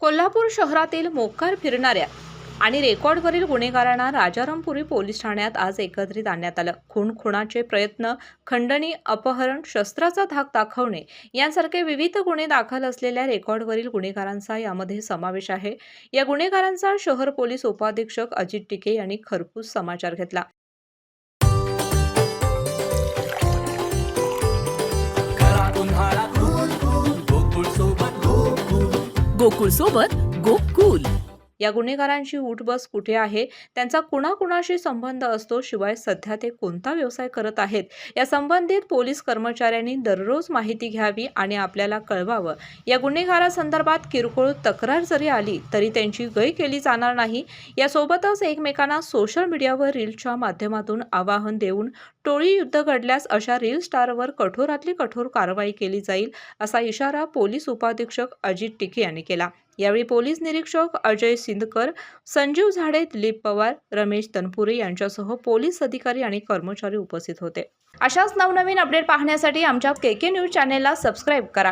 कोल्हापूर शहरातील मोक्कार फिरणाऱ्या आणि रेकॉर्डवरील गुन्हेगारांना राजारामपुरी पोलीस ठाण्यात आज एकत्रित आणण्यात आलं. खूनाचे प्रयत्न, खंडणी, अपहरण, शस्त्राचा धाक दाखवणे यांसारखे विविध गुन्हे दाखल असलेल्या रेकॉर्डवरील गुन्हेगारांचा यामध्ये समावेश आहे. या गुन्हेगारांचा शहर पोलीस उपाधीक्षक अजित टिके यांनी खरपूस समाचार घेतला. गोकुळ सोबत गोकुल. या गुन्हेगारांची उठबस कुठे आहे, त्यांचा कुणाकुणाशी संबंध असतो, शिवाय सध्या ते कोणता व्यवसाय करत आहेत, या संबंधित पोलीस कर्मचाऱ्यांनी दररोज माहिती घ्यावी आणि आपल्याला कळवावं. या गुन्हेगारांसंदर्भात किरकोळ तक्रार जरी आली तरी त्यांची गय केली जाणार नाही. यासोबतच एकमेकांना सोशल मीडियावर रील्सच्या माध्यमातून आवाहन देऊन टोळी युद्ध घडल्यास अशा रील स्टारवर कठोरातली कठोर कारवाई केली जाईल, असा इशारा पोलीस उपाधीक्षक अजित टिके यांनी केला. यावेळी पोलीस निरीक्षक अजय सिंदकर, संजीव झाडे, दिलीप पवार, रमेश तनपुरे यांच्यासह पोलीस अधिकारी आणि कर्मचारी उपस्थित होते. अशाच नवनवीन अपडेट पाहण्यासाठी आमच्या KK न्यूज चॅनेलला सबस्क्राईब करा.